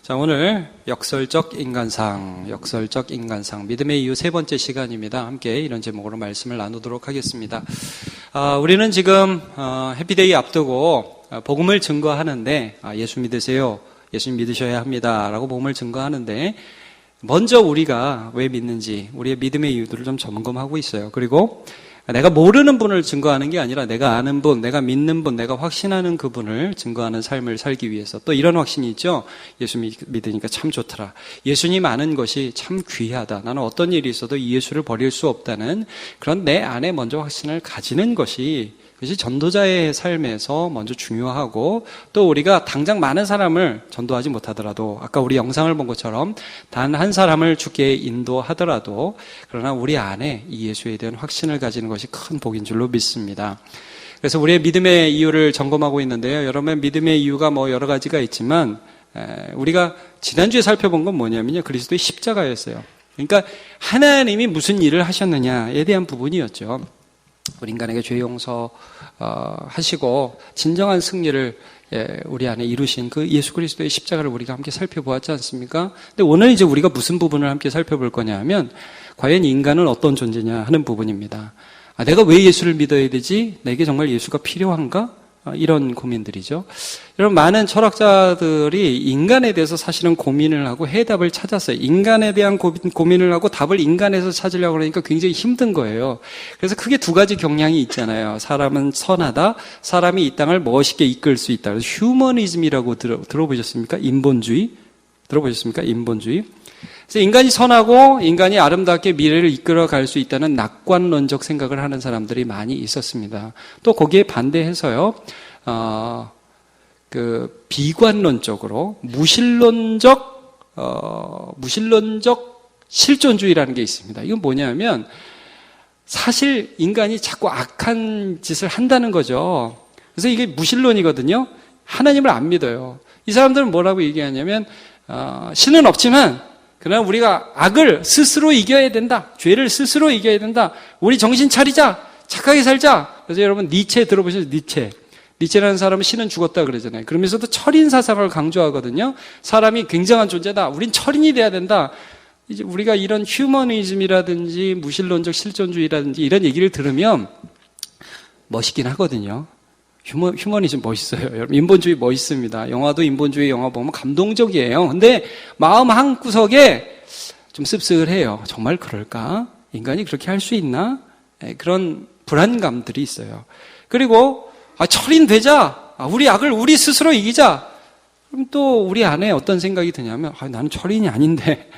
자, 오늘 역설적 인간상, 믿음의 이유 세 번째 시간입니다. 함께 이런 제목으로 말씀을 나누도록 하겠습니다. 우리는 지금 해피데이 앞두고 복음을 증거하는데 예수 믿으세요, 예수님 믿으셔야 합니다 라고 복음을 증거하는데 먼저 우리가 왜 믿는지 우리의 믿음의 이유들을 좀 점검하고 있어요. 그리고 내가 모르는 분을 증거하는 게 아니라 내가 아는 분, 내가 믿는 분, 내가 확신하는 그분을 증거하는 삶을 살기 위해서 또 이런 확신이 있죠. 예수 믿으니까 참 좋더라. 예수님 아는 것이 참 귀하다. 나는 어떤 일이 있어도 이 예수를 버릴 수 없다는 그런 내 안에 먼저 확신을 가지는 것이 그것이 전도자의 삶에서 먼저 중요하고 또 우리가 당장 많은 사람을 전도하지 못하더라도 아까 우리 영상을 본 것처럼 단 한 사람을 주께 인도하더라도 그러나 우리 안에 이 예수에 대한 확신을 가지는 것이 큰 복인 줄로 믿습니다. 그래서 우리의 믿음의 이유를 점검하고 있는데요. 여러분의 믿음의 이유가 여러 가지가 있지만 우리가 지난주에 살펴본 건 뭐냐면요. 그리스도의 십자가였어요. 그러니까 하나님이 무슨 일을 하셨느냐에 대한 부분이었죠. 우리 인간에게 죄 용서하시고 진정한 승리를 우리 안에 이루신 그 예수 그리스도의 십자가를 우리가 함께 살펴보았지 않습니까? 근데 오늘 이제 우리가 무슨 부분을 함께 살펴볼 거냐 하면 과연 인간은 어떤 존재냐 하는 부분입니다. 내가 왜 예수를 믿어야 되지? 내게 정말 예수가 필요한가? 이런 고민들이죠. 여러분, 많은 철학자들이 인간에 대해서 사실은 고민을 하고 해답을 찾았어요. 인간에 대한 고민을 하고 답을 인간에서 찾으려고 그러니까 굉장히 힘든 거예요. 그래서 크게 두 가지 경향이 있잖아요. 사람은 선하다, 사람이 이 땅을 멋있게 이끌 수 있다. 그래서 휴머니즘이라고 들어보셨습니까? 인본주의? 들어보셨습니까? 인본주의? 그래서 인간이 선하고 인간이 아름답게 미래를 이끌어갈 수 있다는 낙관론적 생각을 하는 사람들이 많이 있었습니다. 또 거기에 반대해서요, 비관론적으로 무신론적 실존주의라는 게 있습니다. 이건 뭐냐면 사실 인간이 자꾸 악한 짓을 한다는 거죠. 그래서 이게 무신론이거든요. 하나님을 안 믿어요. 이 사람들은 뭐라고 얘기하냐면 신은 없지만 그러나 우리가 악을 스스로 이겨야 된다. 죄를 스스로 이겨야 된다. 우리 정신 차리자. 착하게 살자. 그래서 여러분 니체 들어보셨죠? 니체라는 사람은 신은 죽었다 그러잖아요. 그러면서도 철인 사상을 강조하거든요. 사람이 굉장한 존재다. 우린 철인이 돼야 된다. 이제 우리가 이런 휴머니즘이라든지 무신론적 실존주의라든지 이런 얘기를 들으면 멋있긴 하거든요. 휴머니즘 멋있어요. 여러분, 인본주의 멋있습니다. 영화도 인본주의 영화 보면 감동적이에요. 근데 마음 한구석에 좀 씁쓸해요. 정말 그럴까? 인간이 그렇게 할 수 있나? 그런 불안감들이 있어요. 그리고 철인 되자. 우리 악을 우리 스스로 이기자. 그럼 또 우리 안에 어떤 생각이 드냐면 나는 철인이 아닌데,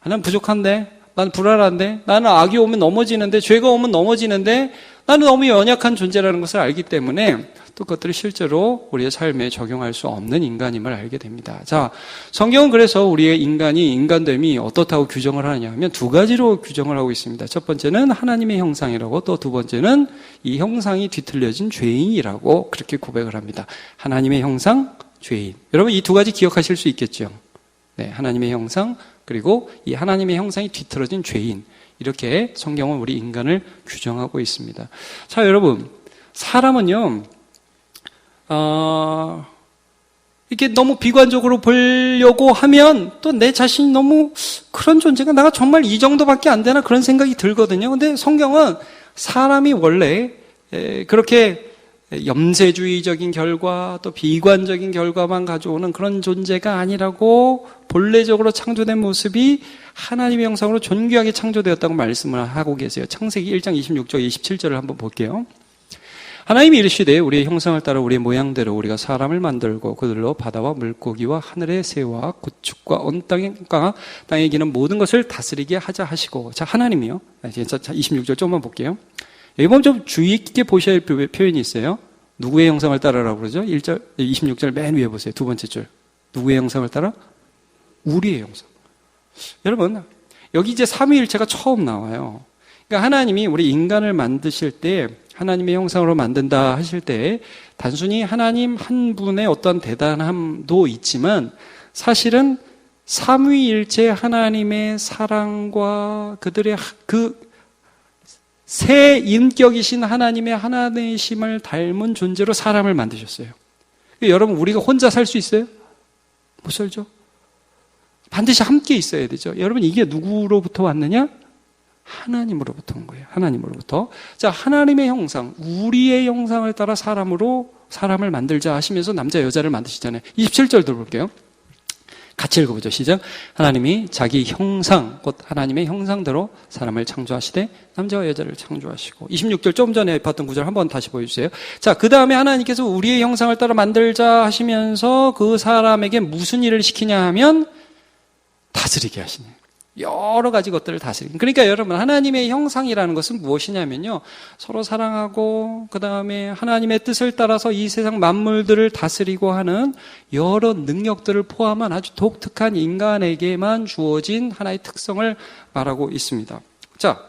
난 부족한데, 난 불안한데, 나는 악이 오면 넘어지는데, 죄가 오면 넘어지는데, 나는 너무 연약한 존재라는 것을 알기 때문에 또 그것들을 실제로 우리의 삶에 적용할 수 없는 인간임을 알게 됩니다. 자, 성경은 그래서 우리의 인간됨이 어떻다고 규정을 하느냐 하면 두 가지로 규정을 하고 있습니다. 첫 번째는 하나님의 형상이라고, 또 두 번째는 이 형상이 뒤틀려진 죄인이라고 그렇게 고백을 합니다. 하나님의 형상, 죄인. 여러분 이 두 가지 기억하실 수 있겠죠? 네, 하나님의 형상, 그리고 이 하나님의 형상이 뒤틀어진 죄인. 이렇게 성경은 우리 인간을 규정하고 있습니다. 자, 여러분, 사람은요, 이렇게 너무 비관적으로 보려고 하면 또 내 자신이 너무 그런 존재가 내가 정말 이 정도밖에 안 되나 그런 생각이 들거든요. 근데 성경은 사람이 원래 그렇게 염세주의적인 결과 또 비관적인 결과만 가져오는 그런 존재가 아니라고 본래적으로 창조된 모습이 하나님의 형상으로 존귀하게 창조되었다고 말씀을 하고 계세요. 창세기 1장 26절 27절을 한번 볼게요. 하나님이 이르시되 우리의 형상을 따라 우리의 모양대로 우리가 사람을 만들고 그들로 바다와 물고기와 하늘의 새와 구축과 온 땅에 기는 모든 것을 다스리게 하자 하시고. 자, 하나님이요. 자, 26절 좀만 볼게요. 여기 보면 좀 주의 깊게 보셔야 할 표현이 있어요. 누구의 형상을 따라라고 그러죠? 1절, 26절 맨 위에 보세요. 두 번째 줄. 누구의 형상을 따라? 우리의 형상. 여러분, 여기 이제 삼위일체가 처음 나와요. 그러니까 하나님이 우리 인간을 만드실 때 하나님의 형상으로 만든다 하실 때 단순히 하나님 한 분의 어떤 대단함도 있지만 사실은 삼위일체 하나님의 사랑과 그들의 새 인격이신 하나님의 하나님심을 닮은 존재로 사람을 만드셨어요. 여러분, 우리가 혼자 살 수 있어요? 못 살죠? 반드시 함께 있어야 되죠. 여러분, 이게 누구로부터 왔느냐? 하나님으로부터 온 거예요. 하나님으로부터. 자, 하나님의 형상, 우리의 형상을 따라 사람을 만들자 하시면서 남자 여자를 만드시잖아요. 27절 들어볼게요. 같이 읽어보죠. 시작. 하나님이 자기 형상, 곧 하나님의 형상대로 사람을 창조하시되 남자와 여자를 창조하시고. 26절 좀 전에 봤던 구절 한번 다시 보여주세요. 자, 그 다음에 하나님께서 우리의 형상을 따라 만들자 하시면서 그 사람에게 무슨 일을 시키냐 하면 다스리게 하시네요. 여러 가지 것들을 다스리게. 그러니까 여러분, 하나님의 형상이라는 것은 무엇이냐면요, 서로 사랑하고 그 다음에 하나님의 뜻을 따라서 이 세상 만물들을 다스리고 하는 여러 능력들을 포함한 아주 독특한 인간에게만 주어진 하나의 특성을 말하고 있습니다. 자,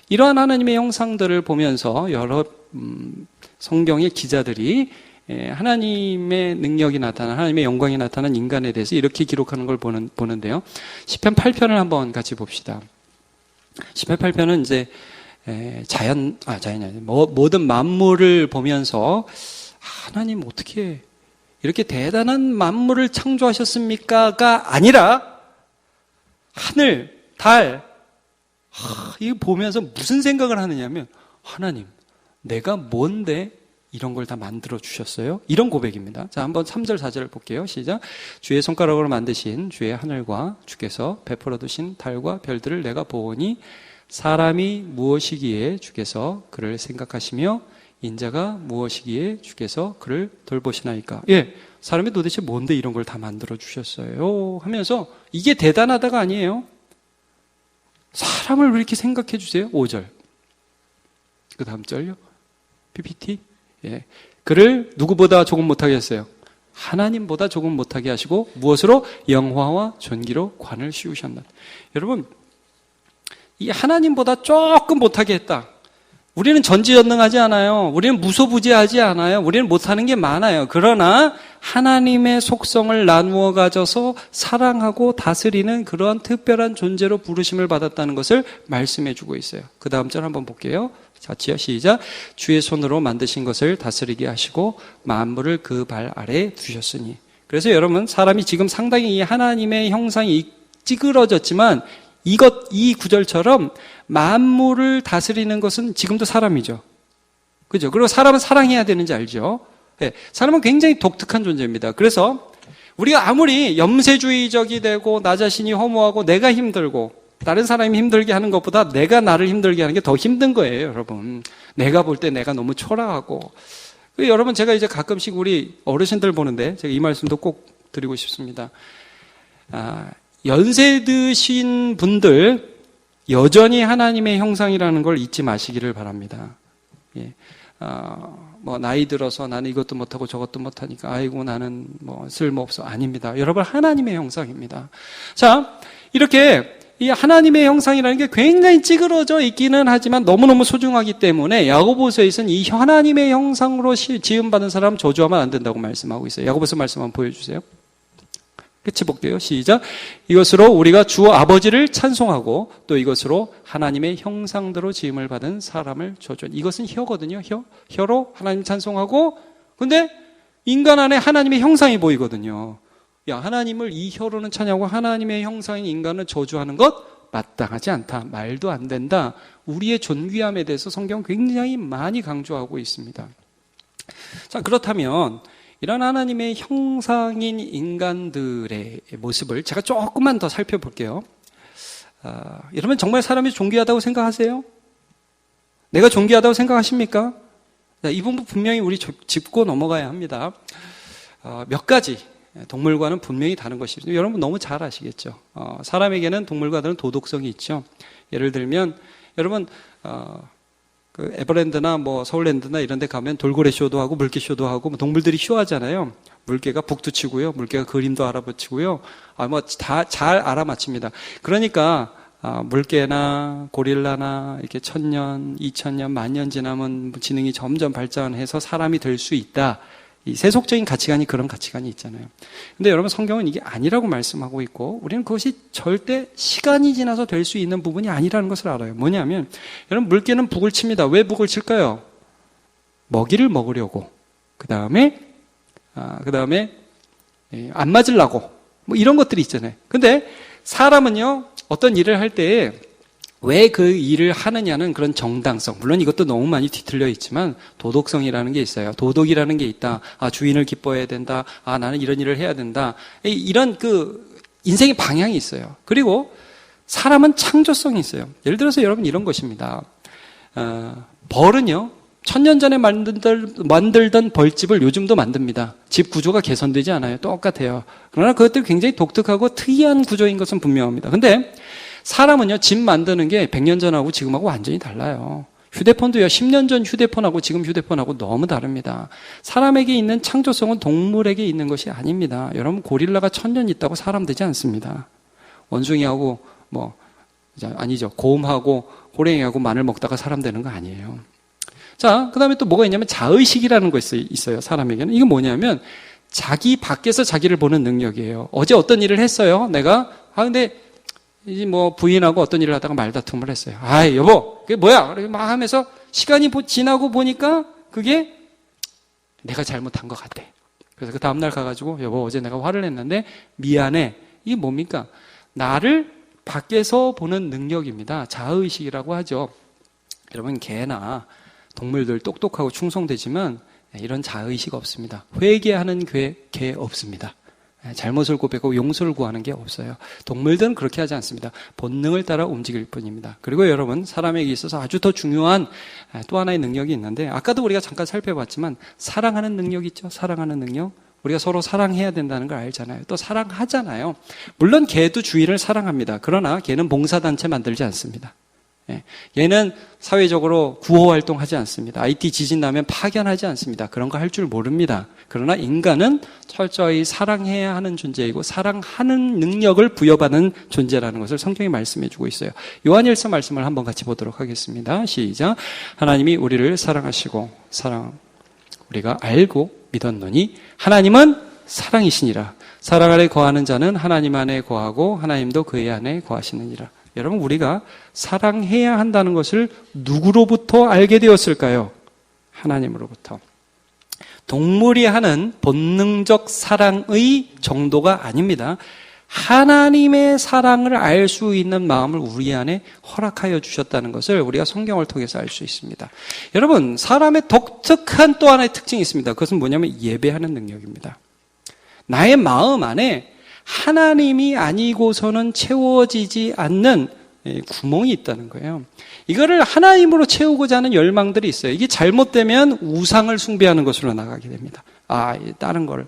이러한 하나님의 형상들을 보면서 여러 성경의 기자들이 하나님의 능력이 나타난, 하나님의 영광이 나타난 인간에 대해서 이렇게 기록하는 걸 보는데요. 시편 8편을 한번 같이 봅시다. 시편 8편은 이제 자연이 아니라 모든 만물을 보면서 하나님 어떻게 이렇게 대단한 만물을 창조하셨습니까가 아니라 하늘, 달, 이거 보면서 무슨 생각을 하느냐면, 하나님, 내가 뭔데 이런 걸 다 만들어 주셨어요? 이런 고백입니다. 자, 한번 3절, 4절을 볼게요. 시작. 주의 손가락으로 만드신 주의 하늘과 주께서 베풀어 두신 달과 별들을 내가 보오니 사람이 무엇이기에 주께서 그를 생각하시며 인자가 무엇이기에 주께서 그를 돌보시나이까. 예, 사람이 도대체 뭔데 이런 걸 다 만들어 주셨어요? 하면서 이게 대단하다가 아니에요. 사람을 왜 이렇게 생각해 주세요? 5절. 그 다음 절요. PPT. 예. 그를 누구보다 조금 못하게 했어요? 하나님보다 조금 못하게 하시고 무엇으로? 영화와 존귀로 관을 씌우셨나. 여러분, 이 하나님보다 조금 못하게 했다. 우리는 전지전능하지 않아요. 우리는 무소부지하지 않아요. 우리는 못하는 게 많아요. 그러나 하나님의 속성을 나누어 가져서 사랑하고 다스리는 그러한 특별한 존재로 부르심을 받았다는 것을 말씀해 주고 있어요. 그 다음 절 한번 볼게요. 같이요. 시작. 주의 손으로 만드신 것을 다스리게 하시고 만물을 그 발 아래에 두셨으니. 그래서 여러분, 사람이 지금 상당히 이 하나님의 형상이 찌그러졌지만 이 구절처럼 만물을 다스리는 것은 지금도 사람이죠. 그죠? 그리고 사람은 사랑해야 되는지 알죠? 네, 사람은 굉장히 독특한 존재입니다. 그래서 우리가 아무리 염세주의적이 되고 나 자신이 허무하고 내가 힘들고 다른 사람이 힘들게 하는 것보다 내가 나를 힘들게 하는 게 더 힘든 거예요, 여러분. 내가 볼 때 내가 너무 초라하고. 여러분, 제가 이제 가끔씩 우리 어르신들 보는데 제가 이 말씀도 꼭 드리고 싶습니다. 연세 드신 분들 여전히 하나님의 형상이라는 걸 잊지 마시기를 바랍니다. 예. 뭐 나이 들어서 나는 이것도 못하고 저것도 못하니까 아이고 나는 뭐 쓸모없어. 아닙니다. 여러분, 하나님의 형상입니다. 자, 이렇게 이 하나님의 형상이라는 게 굉장히 찌그러져 있기는 하지만 너무너무 소중하기 때문에 야고보서에서는 이 하나님의 형상으로 지음받은 사람 저주하면 안 된다고 말씀하고 있어요. 야고보서 말씀 한번 보여주세요. 끝이 볼게요. 시작. 이것으로 우리가 주 아버지를 찬송하고 또 이것으로 하나님의 형상대로 지음을 받은 사람을 저주. 이것은 혀거든요. 혀로 하나님 찬송하고, 근데 인간 안에 하나님의 형상이 보이거든요. 야, 하나님을 이 혀로는 찬양하고 하나님의 형상인 인간을 저주하는 것 마땅하지 않다. 말도 안 된다. 우리의 존귀함에 대해서 성경은 굉장히 많이 강조하고 있습니다. 자, 그렇다면 이런 하나님의 형상인 인간들의 모습을 제가 조금만 더 살펴볼게요. 여러분, 정말 사람이 존귀하다고 생각하세요? 내가 존귀하다고 생각하십니까? 이 부분 분명히 우리 짚고 넘어가야 합니다. 몇 가지 동물과는 분명히 다른 것이죠. 여러분 너무 잘 아시겠죠. 사람에게는 동물과 다른 도덕성이 있죠. 예를 들면 여러분 그 에버랜드나 뭐 서울랜드나 이런 데 가면 돌고래 쇼도 하고 물개 쇼도 하고 뭐 동물들이 쇼하잖아요. 물개가 북도 치고요. 물개가 그림도 알아붙이고요. 뭐 다 잘 알아맞힙니다. 그러니까 물개나 고릴라나 이렇게 1000년, 2000년, 만년 지나면 지능이 점점 발전해서 사람이 될 수 있다. 이 세속적인 가치관이 그런 가치관이 있잖아요. 근데 여러분, 성경은 이게 아니라고 말씀하고 있고 우리는 그것이 절대 시간이 지나서 될 수 있는 부분이 아니라는 것을 알아요. 뭐냐면 여러분, 물개는 북을 칩니다. 왜 북을 칠까요? 먹이를 먹으려고. 그 다음에 안 맞으려고. 뭐 이런 것들이 있잖아요. 근데 사람은요, 어떤 일을 할 때에 왜 그 일을 하느냐는 그런 정당성, 물론 이것도 너무 많이 뒤틀려 있지만 도덕성이라는 게 있어요. 도덕이라는 게 있다. 아, 주인을 기뻐해야 된다. 아, 나는 이런 일을 해야 된다. 이런 그 인생의 방향이 있어요. 그리고 사람은 창조성이 있어요. 예를 들어서 여러분 이런 것입니다. 벌은요, 1000년 전에 만들던 벌집을 요즘도 만듭니다. 집 구조가 개선되지 않아요. 똑같아요. 그러나 그것들 굉장히 독특하고 특이한 구조인 것은 분명합니다. 근데 사람은요, 집 만드는 게 100년 전하고 지금하고 완전히 달라요. 휴대폰도요, 10년 전 휴대폰하고 지금 휴대폰하고 너무 다릅니다. 사람에게 있는 창조성은 동물에게 있는 것이 아닙니다. 여러분, 고릴라가 1000년 있다고 사람 되지 않습니다. 원숭이하고 아니죠. 곰하고 호랭이하고 마늘 먹다가 사람 되는 거 아니에요. 자, 그 다음에 또 뭐가 있냐면 자의식이라는 거 있어요. 사람에게는. 이건 뭐냐면 자기 밖에서 자기를 보는 능력이에요. 어제 어떤 일을 했어요. 내가 근데 이제 뭐 부인하고 어떤 일을 하다가 말다툼을 했어요. 아이 여보 그게 뭐야? 그렇게 막 하면서 시간이 지나고 보니까 그게 내가 잘못한 것 같아. 그래서 그 다음날 가가지고 여보 어제 내가 화를 냈는데 미안해. 이게 뭡니까? 나를 밖에서 보는 능력입니다. 자의식이라고 하죠. 여러분 개나 동물들 똑똑하고 충성되지만 이런 자의식 없습니다. 회개하는 개 없습니다. 잘못을 고백하고 용서를 구하는 게 없어요. 동물들은 그렇게 하지 않습니다. 본능을 따라 움직일 뿐입니다. 그리고 여러분 사람에게 있어서 아주 더 중요한 또 하나의 능력이 있는데 아까도 우리가 잠깐 살펴봤지만 사랑하는 능력 있죠. 사랑하는 능력. 우리가 서로 사랑해야 된다는 걸 알잖아요. 또 사랑하잖아요. 물론 개도 주인을 사랑합니다. 그러나 개는 봉사단체 만들지 않습니다. 얘는 사회적으로 구호활동 하지 않습니다. IT 지진 나면 파견하지 않습니다. 그런 거 할 줄 모릅니다. 그러나 인간은 철저히 사랑해야 하는 존재이고 사랑하는 능력을 부여받는 존재라는 것을 성경이 말씀해 주고 있어요. 요한일서 말씀을 한번 같이 보도록 하겠습니다. 시작. 하나님이 우리를 사랑하시고 우리가 알고 믿었노니 하나님은 사랑이시니라. 사랑 안에 거하는 자는 하나님 안에 거하고 하나님도 그의 안에 거하시느니라. 여러분 우리가 사랑해야 한다는 것을 누구로부터 알게 되었을까요? 하나님으로부터. 동물이 하는 본능적 사랑의 정도가 아닙니다. 하나님의 사랑을 알 수 있는 마음을 우리 안에 허락하여 주셨다는 것을 우리가 성경을 통해서 알 수 있습니다. 여러분 사람의 독특한 또 하나의 특징이 있습니다. 그것은 뭐냐면 예배하는 능력입니다. 나의 마음 안에 하나님이 아니고서는 채워지지 않는 구멍이 있다는 거예요. 이거를 하나님으로 채우고자 하는 열망들이 있어요. 이게 잘못되면 우상을 숭배하는 것으로 나가게 됩니다. 다른 걸,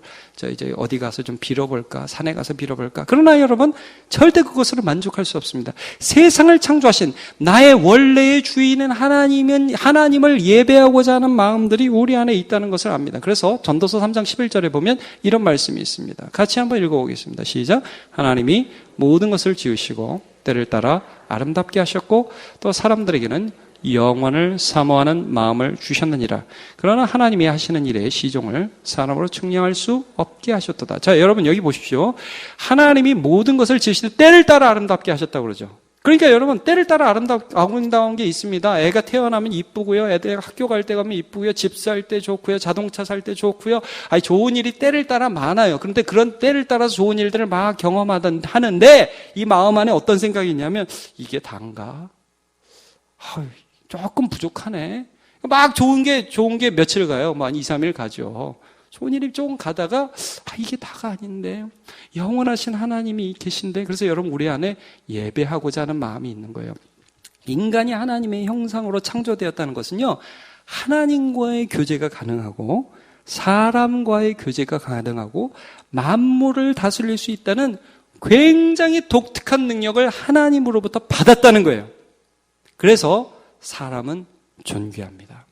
이제 어디 가서 좀 빌어볼까? 산에 가서 빌어볼까? 그러나 여러분, 절대 그것으로 만족할 수 없습니다. 세상을 창조하신 나의 원래의 주인은 하나님을 예배하고자 하는 마음들이 우리 안에 있다는 것을 압니다. 그래서 전도서 3장 11절에 보면 이런 말씀이 있습니다. 같이 한번 읽어보겠습니다. 시작. 하나님이 모든 것을 지으시고 때를 따라 아름답게 하셨고 또 사람들에게는 영원을 사모하는 마음을 주셨느니라. 그러나 하나님이 하시는 일의 시종을 사람으로 측량할 수 없게 하셨도다. 자, 여러분 여기 보십시오. 하나님이 모든 것을 지으실 때 때를 따라 아름답게 하셨다고 그러죠. 그러니까 여러분 때를 따라 아름다운 게 있습니다. 애가 태어나면 이쁘고요. 애들 학교 갈 때 가면 이쁘고요. 집 살 때 좋고요. 자동차 살 때 좋고요. 좋은 일이 때를 따라 많아요. 그런데 그런 때를 따라서 좋은 일들을 막 하는데 이 마음 안에 어떤 생각이 있냐면 이게 단가? 조금 부족하네. 막 좋은 게 며칠 가요. 한 2, 3일 가죠. 좋은 일이 조금 가다가 이게 다가 아닌데 영원하신 하나님이 계신데 그래서 여러분 우리 안에 예배하고자 하는 마음이 있는 거예요. 인간이 하나님의 형상으로 창조되었다는 것은요. 하나님과의 교제가 가능하고 사람과의 교제가 가능하고 만물을 다스릴 수 있다는 굉장히 독특한 능력을 하나님으로부터 받았다는 거예요. 그래서 사람은 존귀합니다.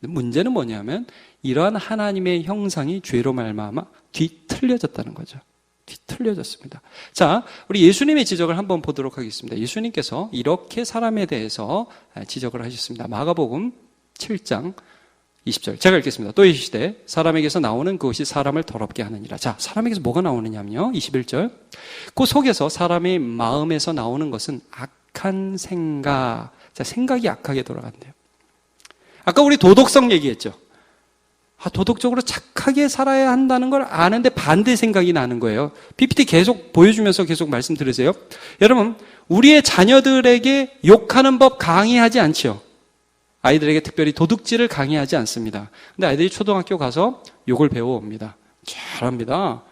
문제는 뭐냐면 이러한 하나님의 형상이 죄로 말미암아 뒤틀려졌다는 거죠. 뒤틀려졌습니다. 자, 우리 예수님의 지적을 한번 보도록 하겠습니다. 예수님께서 이렇게 사람에 대해서 지적을 하셨습니다. 마가복음 7장 20절 제가 읽겠습니다. 또 이르시되 사람에게서 나오는 그것이 사람을 더럽게 하느니라. 자, 사람에게서 뭐가 나오느냐면요. 21절 그 속에서 사람의 마음에서 나오는 것은 악한 생각. 자, 생각이 악하게 돌아간대요. 아까 우리 도덕성 얘기했죠. 도덕적으로 착하게 살아야 한다는 걸 아는데 반대 생각이 나는 거예요. PPT 계속 보여주면서 계속 말씀드리세요. 여러분, 우리의 자녀들에게 욕하는 법 강의하지 않죠. 아이들에게 특별히 도둑질을 강의하지 않습니다. 근데 아이들이 초등학교 가서 욕을 배워옵니다. 잘합니다.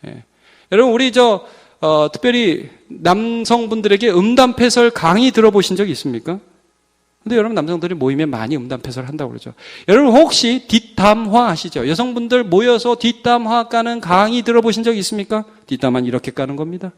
예. 여러분, 우리 특별히 남성분들에게 음담패설 강의 들어보신 적 있습니까? 근데 여러분, 남성들이 모이면 많이 음담패설 한다고 그러죠. 여러분, 혹시 뒷담화 아시죠? 여성분들 모여서 뒷담화 까는 강의 들어보신 적 있습니까? 뒷담화는 이렇게 까는 겁니다.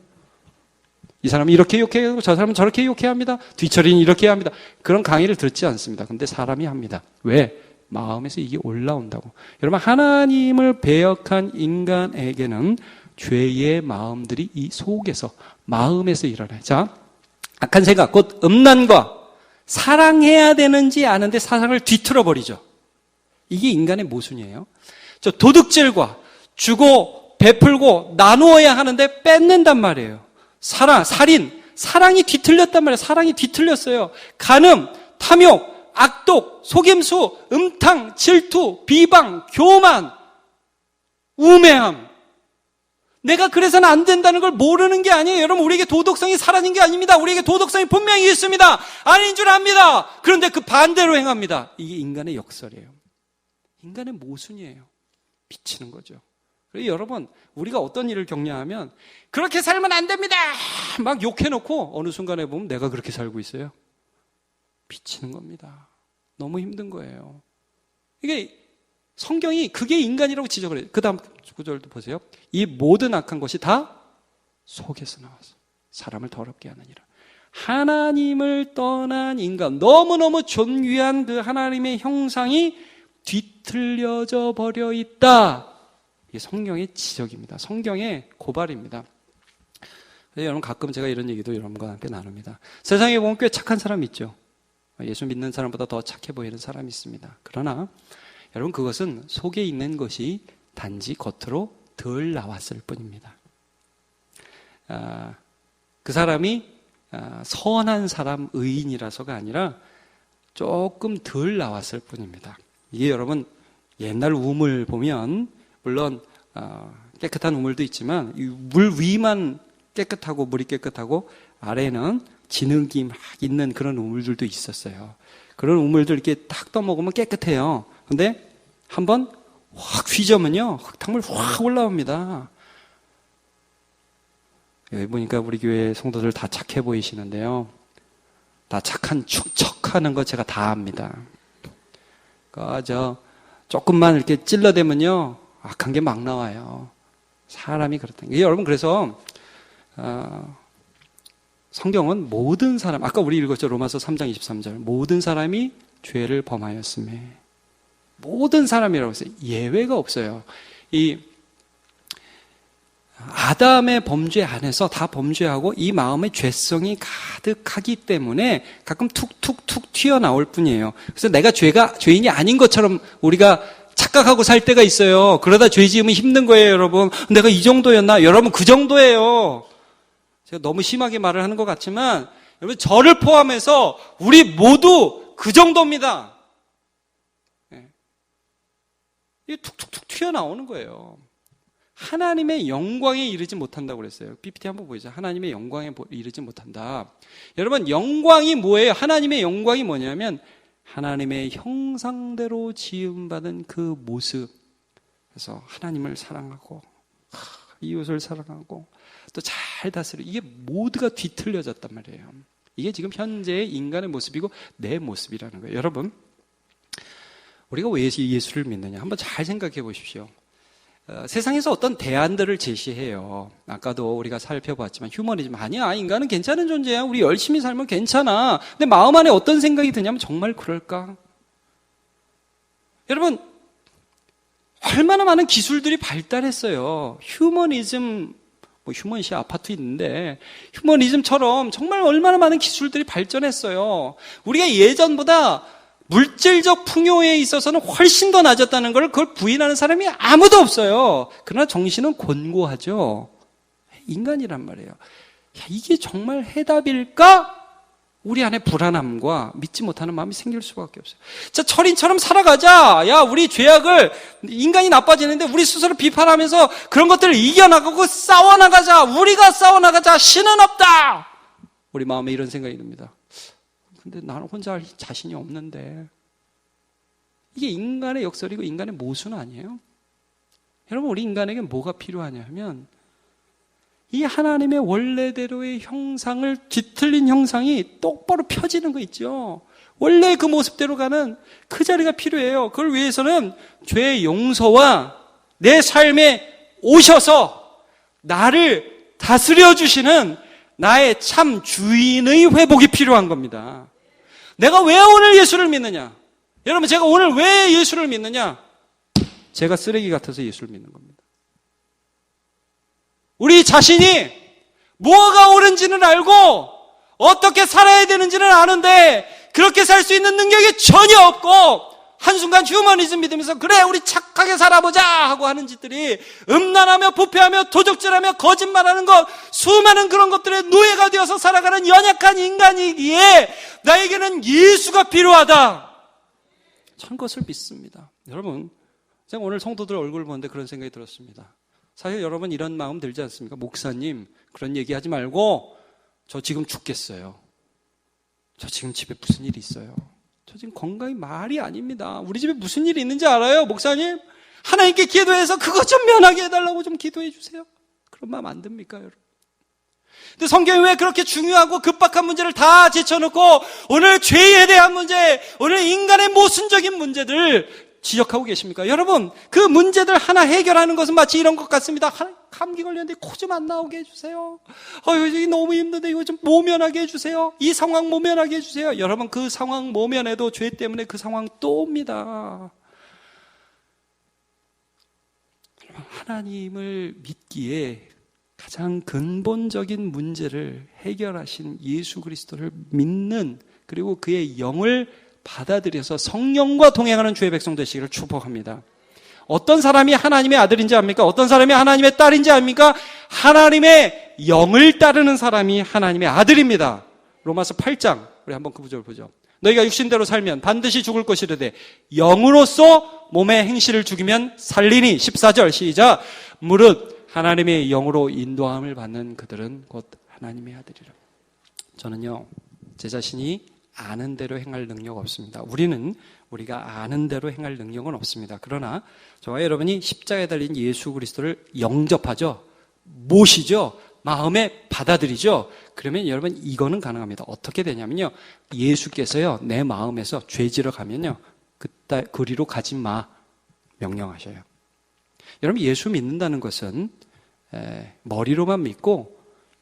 이 사람은 이렇게 욕해요. 저 사람은 저렇게 욕해야 합니다. 뒤처리는 이렇게 해야 합니다. 그런 강의를 듣지 않습니다. 근데 사람이 합니다. 왜? 마음에서 이게 올라온다고. 여러분, 하나님을 배역한 인간에게는 죄의 마음들이 이 속에서, 마음에서 일어나요. 자, 악한 생각, 곧 음란과 사랑해야 되는지 아는데 사랑을 뒤틀어 버리죠. 이게 인간의 모순이에요. 저 도둑질과 주고 베풀고 나누어야 하는데 뺏는단 말이에요. 살인, 사랑이 뒤틀렸단 말이에요. 사랑이 뒤틀렸어요. 간음, 탐욕, 악독, 속임수, 음탕, 질투, 비방, 교만, 우매함. 내가 그래서는 안 된다는 걸 모르는 게 아니에요. 여러분, 우리에게 도덕성이 사라진 게 아닙니다. 우리에게 도덕성이 분명히 있습니다. 아닌 줄 압니다. 그런데 그 반대로 행합니다. 이게 인간의 역설이에요. 인간의 모순이에요. 비치는 거죠. 그래서 여러분, 우리가 어떤 일을 겪냐하면 그렇게 살면 안 됩니다. 막 욕해놓고 어느 순간에 보면 내가 그렇게 살고 있어요. 비치는 겁니다. 너무 힘든 거예요. 이게 성경이 그게 인간이라고 지적을 해요. 그 다음 구절도 보세요. 이 모든 악한 것이 다 속에서 나와서 사람을 더럽게 하느니라. 하나님을 떠난 인간, 너무너무 존귀한 그 하나님의 형상이 뒤틀려져 버려 있다. 이게 성경의 지적입니다. 성경의 고발입니다. 여러분, 가끔 제가 이런 얘기도 여러분과 함께 나눕니다. 세상에 보면 꽤 착한 사람 있죠. 예수 믿는 사람보다 더 착해 보이는 사람이 있습니다. 그러나 여러분, 그것은 속에 있는 것이 단지 겉으로 덜 나왔을 뿐입니다. 그 사람이 선한 사람, 의인이라서가 아니라 조금 덜 나왔을 뿐입니다. 이게 여러분, 옛날 우물 보면 물론 깨끗한 우물도 있지만 물 위만 깨끗하고 물이 깨끗하고 아래는 진흙이 막 있는 그런 우물들도 있었어요. 그런 우물들 이렇게 탁 떠먹으면 깨끗해요. 근데 한번 확 휘저으면요, 흙탕물 확 올라옵니다. 여기 보니까 우리 교회 성도들 다 착해 보이시는데요. 다 착한 척하는 거 제가 다 압니다. 조금만 이렇게 찔러대면요, 악한 게 막 나와요. 사람이 그렇다는 거예요. 여러분, 그래서 성경은 모든 사람, 아까 우리 읽었죠, 로마서 3장 23절. 모든 사람이 죄를 범하였음에, 모든 사람이라고 했어요. 예외가 없어요. 이 아담의 범죄 안에서 다 범죄하고 이 마음의 죄성이 가득하기 때문에 가끔 툭툭툭 튀어나올 뿐이에요. 그래서 내가 죄인이 아닌 것처럼 우리가 착각하고 살 때가 있어요. 그러다 죄 지으면 힘든 거예요, 여러분. 내가 이 정도였나? 여러분, 그 정도예요. 제가 너무 심하게 말을 하는 것 같지만 여러분, 저를 포함해서 우리 모두 그 정도입니다. 이게 툭툭툭 튀어나오는 거예요. 하나님의 영광에 이르지 못한다고 그랬어요. PPT 한번 보이죠. 하나님의 영광에 이르지 못한다. 여러분, 영광이 뭐예요? 하나님의 영광이 뭐냐면 하나님의 형상대로 지음받은 그 모습. 그래서 하나님을 사랑하고 이웃을 사랑하고 또 잘 다스리고, 이게 모두가 뒤틀려졌단 말이에요. 이게 지금 현재의 인간의 모습이고 내 모습이라는 거예요. 여러분, 우리가 왜 예수를 믿느냐 한번 잘 생각해 보십시오. 세상에서 어떤 대안들을 제시해요. 아까도 우리가 살펴봤지만 휴머니즘, 아니야, 인간은 괜찮은 존재야, 우리 열심히 살면 괜찮아. 근데 마음 안에 어떤 생각이 드냐면 정말 그럴까? 여러분, 얼마나 많은 기술들이 발달했어요. 휴머니즘, 휴먼시 아파트 있는데 휴머니즘처럼 정말 얼마나 많은 기술들이 발전했어요. 우리가 예전보다 물질적 풍요에 있어서는 훨씬 더 낮았다는 걸 그걸 부인하는 사람이 아무도 없어요. 그러나 정신은 곤고하죠. 인간이란 말이에요. 이게 정말 해답일까? 우리 안에 불안함과 믿지 못하는 마음이 생길 수밖에 없어요. 자, 철인처럼 살아가자. 야, 우리 죄악을, 인간이 나빠지는데 우리 스스로 비판하면서 그런 것들을 이겨나가고 싸워나가자. 우리가 싸워나가자. 신은 없다. 우리 마음에 이런 생각이 듭니다. 근데 나는 혼자 할 자신이 없는데. 이게 인간의 역설이고 인간의 모순 아니에요? 여러분, 우리 인간에게 뭐가 필요하냐면 이 하나님의 원래대로의 형상을 뒤틀린 형상이 똑바로 펴지는 거 있죠. 원래 그 모습대로 가는 그 자리가 필요해요. 그걸 위해서는 죄의 용서와 내 삶에 오셔서 나를 다스려 주시는 나의 참 주인의 회복이 필요한 겁니다. 내가 왜 오늘 예수를 믿느냐? 여러분, 제가 오늘 왜 예수를 믿느냐? 제가 쓰레기 같아서 예수를 믿는 겁니다. 우리 자신이 뭐가 옳은지는 알고 어떻게 살아야 되는지는 아는데 그렇게 살 수 있는 능력이 전혀 없고 한순간 휴머니즘 믿으면서 그래 우리 착하게 살아보자 하고 하는 짓들이 음란하며 부패하며 도적질하며 거짓말하는 것, 수많은 그런 것들의 노예가 되어서 살아가는 연약한 인간이기에 나에게는 예수가 필요하다. 저는 그것을 믿습니다. 여러분, 제가 오늘 성도들 얼굴 보는데 그런 생각이 들었습니다. 사실 여러분 이런 마음 들지 않습니까? 목사님, 그런 얘기하지 말고 저 지금 죽겠어요. 저 지금 집에 무슨 일이 있어요. 저 지금 건강이 말이 아닙니다. 우리 집에 무슨 일이 있는지 알아요, 목사님? 하나님께 기도해서 그것 좀 면하게 해달라고 좀 기도해 주세요. 그런 마음 안 듭니까, 여러분? 근데 성경이 왜 그렇게 중요하고 급박한 문제를 다 제쳐놓고 오늘 죄에 대한 문제, 오늘 인간의 모순적인 문제들 지적하고 계십니까? 여러분, 그 문제들 하나 해결하는 것은 마치 이런 것 같습니다. 감기 걸렸는데 코 좀 안 나오게 해주세요. 이거 너무 힘든데 이거 좀 모면하게 해주세요. 이 상황 모면하게 해주세요. 여러분, 그 상황 모면해도 죄 때문에 그 상황 또 옵니다. 하나님을 믿기에 가장 근본적인 문제를 해결하신 예수 그리스도를 믿는, 그리고 그의 영을 받아들여서 성령과 동행하는 주의 백성 되시기를 축복합니다. 어떤 사람이 하나님의 아들인지 압니까? 어떤 사람이 하나님의 딸인지 압니까? 하나님의 영을 따르는 사람이 하나님의 아들입니다. 로마서 8장, 우리 한번 그 구절 보죠. 너희가 육신대로 살면 반드시 죽을 것이르되 영으로서 몸의 행실을 죽이면 살리니. 14절 시작. 무릇 하나님의 영으로 인도함을 받는 그들은 곧 하나님의 아들이라. 저는요, 제 자신이 아는 대로 행할 능력 없습니다. 우리가 아는 대로 행할 능력은 없습니다. 그러나 저와 여러분이 십자가에 달린 예수 그리스도를 영접하죠. 모시죠. 마음에 받아들이죠. 그러면 여러분 이거는 가능합니다. 어떻게 되냐면요, 예수께서요 내 마음에서 죄 지러 가면요 그리로 가지 마 명령하셔요. 여러분, 예수 믿는다는 것은 머리로만 믿고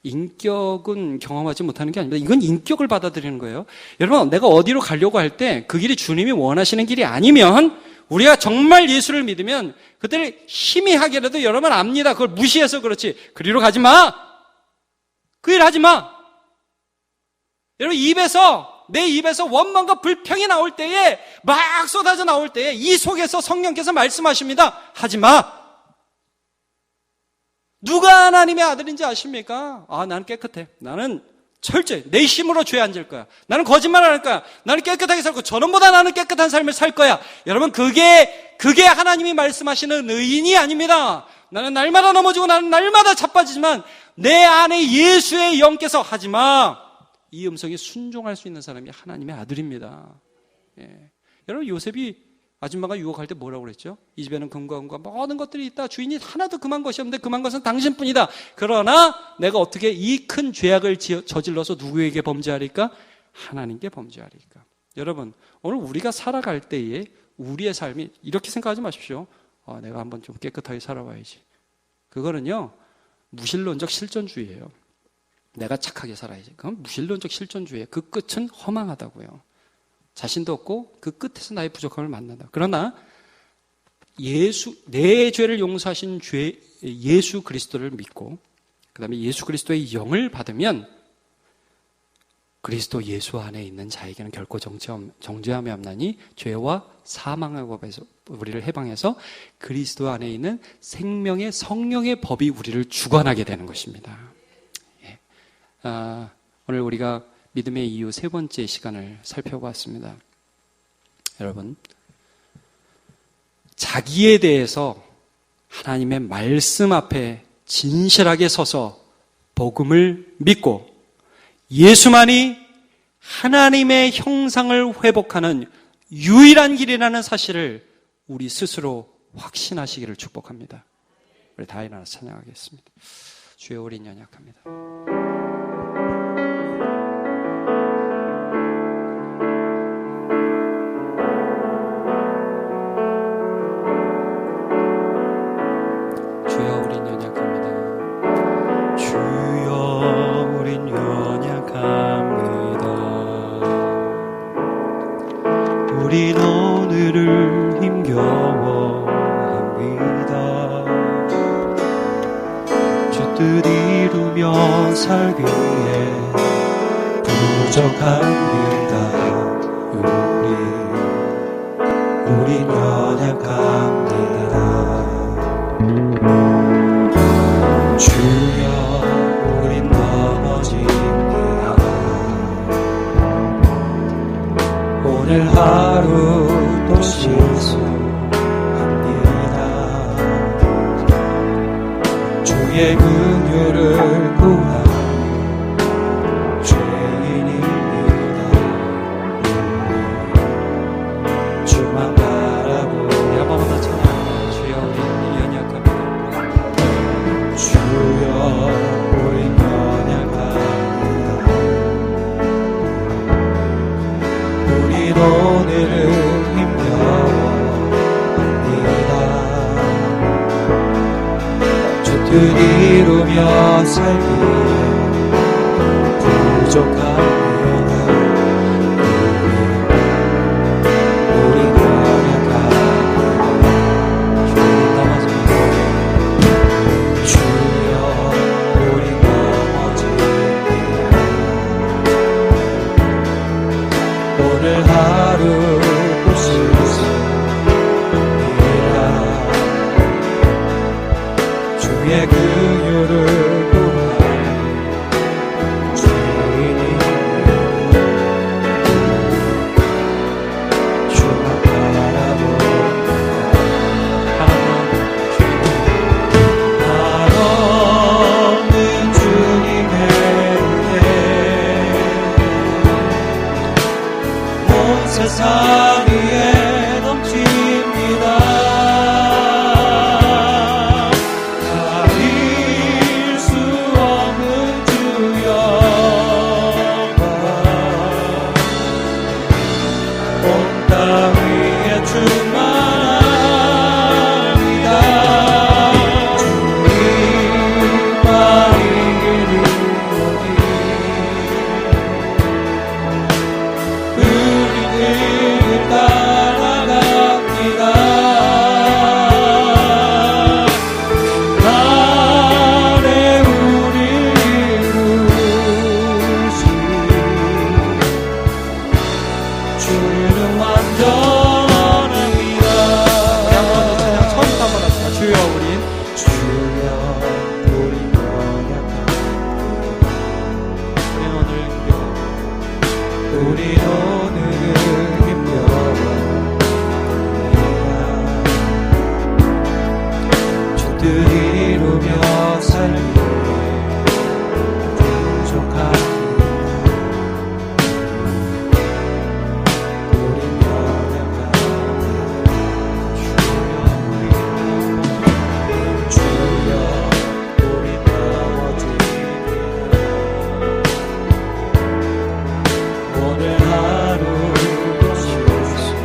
인격은 경험하지 못하는 게 아닙니다. 이건 인격을 받아들이는 거예요. 여러분, 내가 어디로 가려고 할 때 그 길이 주님이 원하시는 길이 아니면, 우리가 정말 예수를 믿으면 그들을 희미하게라도 여러분 압니다. 그걸 무시해서 그렇지. 그리로 가지 마. 그 일 하지 마. 여러분, 내 입에서 원망과 불평이 나올 때에, 막 쏟아져 나올 때에 이 속에서 성령께서 말씀하십니다. 하지 마. 누가 하나님의 아들인지 아십니까? 나는 깨끗해. 나는 철저히 내 힘으로 죄 안 질 거야. 나는 거짓말 안 할 거야. 나는 깨끗하게 살 거야. 저놈보다 나는 깨끗한 삶을 살 거야. 여러분, 그게 하나님이 말씀하시는 의인이 아닙니다. 나는 날마다 넘어지고 나는 날마다 자빠지지만 내 안에 예수의 영께서 하지 마. 이 음성에 순종할 수 있는 사람이 하나님의 아들입니다. 예. 여러분, 요셉이 아줌마가 유혹할 때 뭐라고 그랬죠? 이 집에는 금과 은과 모든 것들이 있다. 주인이 하나도 금한 것이 없는데 금한 것은 당신뿐이다. 그러나 내가 어떻게 이 큰 죄악을 저질러서 누구에게 범죄하리까? 하나님께 범죄하리까? 여러분, 오늘 우리가 살아갈 때에 우리의 삶이 이렇게 생각하지 마십시오. 내가 한번 좀 깨끗하게 살아봐야지. 그거는요, 무신론적 실존주의예요. 내가 착하게 살아야지. 그건 무신론적 실존주의예요. 그 끝은 허망하다고요. 자신도 없고 그 끝에서 나의 부족함을 만난다. 그러나 내 죄를 용서하신 예수 그리스도를 믿고 그 다음에 예수 그리스도의 영을 받으면 그리스도 예수 안에 있는 자에게는 결코 정죄함이 없나니 죄와 사망의 법에서 우리를 해방해서 그리스도 안에 있는 생명의 성령의 법이 우리를 주관하게 되는 것입니다. 예. 오늘 우리가 믿음의 이유 세 번째 시간을 살펴보았습니다. 여러분, 자기에 대해서 하나님의 말씀 앞에 진실하게 서서 복음을 믿고 예수만이 하나님의 형상을 회복하는 유일한 길이라는 사실을 우리 스스로 확신하시기를 축복합니다. 우리 다 일어나서 찬양하겠습니다. 주여, 우린 연약합니다. 주여, 우린 연약합니다. 주여, 우린 연약합니다. 우린 오늘을 힘겨워합니다. 주 뜻 이루며 살기에 부족합니다. 우린 연약합니다. 주여, 우린 넘어집니다. 오늘 하루 또 실수합니다. 주의 긍휼을 구하는 죄인입니다. 주만 바라보니 한 번만 더 찬양합니다. 주여, 우린 연약합니다. 주여, 우린 연약합니다. 우린 오늘을 힘겨워합니다. 주 뜻 이루며 살기에 부족합니다. 우린 연약합니다. 주님 넘어집니다. 주여, 우린 넘어집니다. 오늘 하루 또 실수합니다. 주의 긍휼을 구하는 죄인입니다. 주만 바라봅니다. 한없는 주님의 은혜 온 세상 위에 넘칩니다. 가릴 수 없는 주 영광 온 땅 위에 충만합니다. 주님만이 이루오니 우리는 따라갑니다. 나를 우리 이루시 주는 완전합니다. 처음부터 한번 합시다. 주여, 우린 연약합니다. 우린 오늘을 힘겨워합니다. 주 뜻 이루며 살기에 부족합니다. 우린 연약합니다. 주여, 우린 넘어집니다. 오늘 하루도 실수합니다.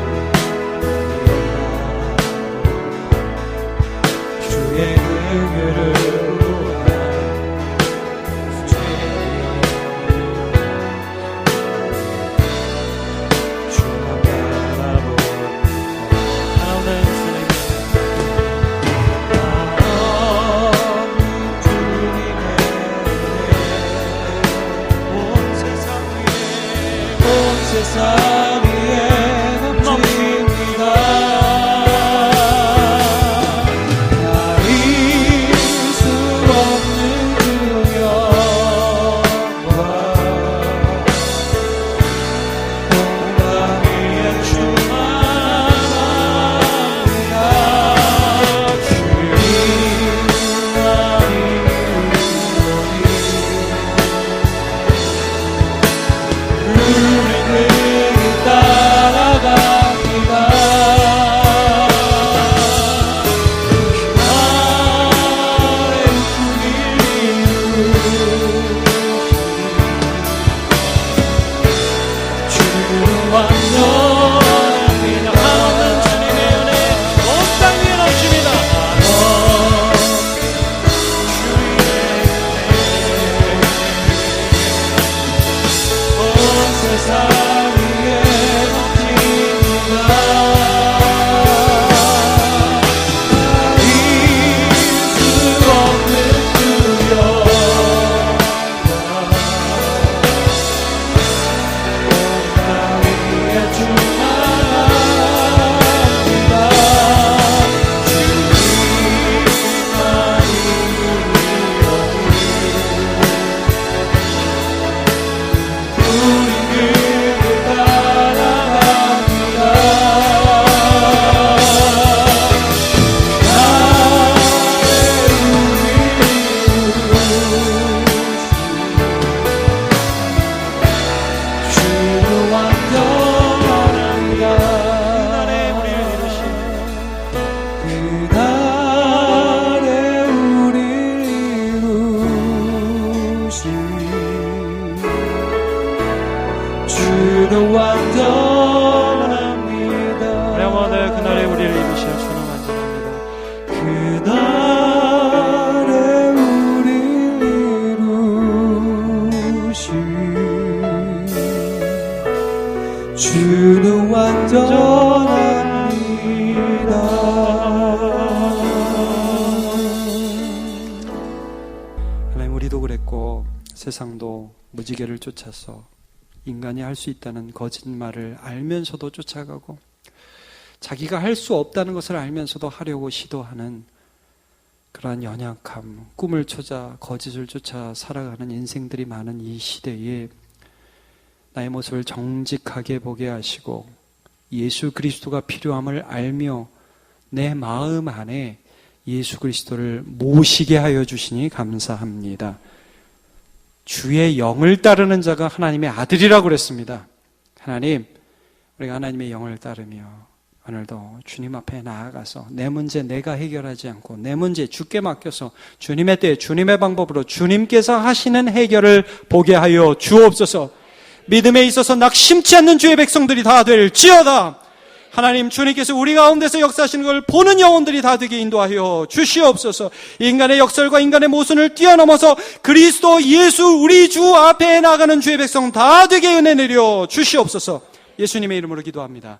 주의 긍휼을 구하는 죄인입니다. 주만 바라봅니다. 하나님 주님의 온 세상 위에 넘칩니다. 가릴 수 없는 주 영광 주는 완전합니다. 우리 오늘 그날에 우리를 이루시어 주는 완전합니다. 그날에 우리를 이루시 주는 완전합니다. 하나님, 우리도 그랬고 세상도 무지개를 쫓아서 인간이 할 수 있다는 거짓말을 알면서도 쫓아가고 자기가 할 수 없다는 것을 알면서도 하려고 시도하는 그러한 연약함, 꿈을 쫓아 거짓을 쫓아 살아가는 인생들이 많은 이 시대에 나의 모습을 정직하게 보게 하시고 예수 그리스도가 필요함을 알며 내 마음 안에 예수 그리스도를 모시게 하여 주시니 감사합니다. 주의 영을 따르는 자가 하나님의 아들이라고 그랬습니다. 하나님, 우리가 하나님의 영을 따르며 오늘도 주님 앞에 나아가서 내 문제 내가 해결하지 않고 내 문제 주께 맡겨서 주님의 때 주님의 방법으로 주님께서 하시는 해결을 보게 하여 주옵소서. 믿음에 있어서 낙심치 않는 주의 백성들이 다 될지어다. 하나님, 주님께서 우리 가운데서 역사하시는 걸 보는 영혼들이 다 되게 인도하여 주시옵소서. 인간의 역설과 인간의 모순을 뛰어넘어서 그리스도 예수 우리 주 앞에 나가는 주의 백성 다 되게 은혜 내려 주시옵소서. 예수님의 이름으로 기도합니다.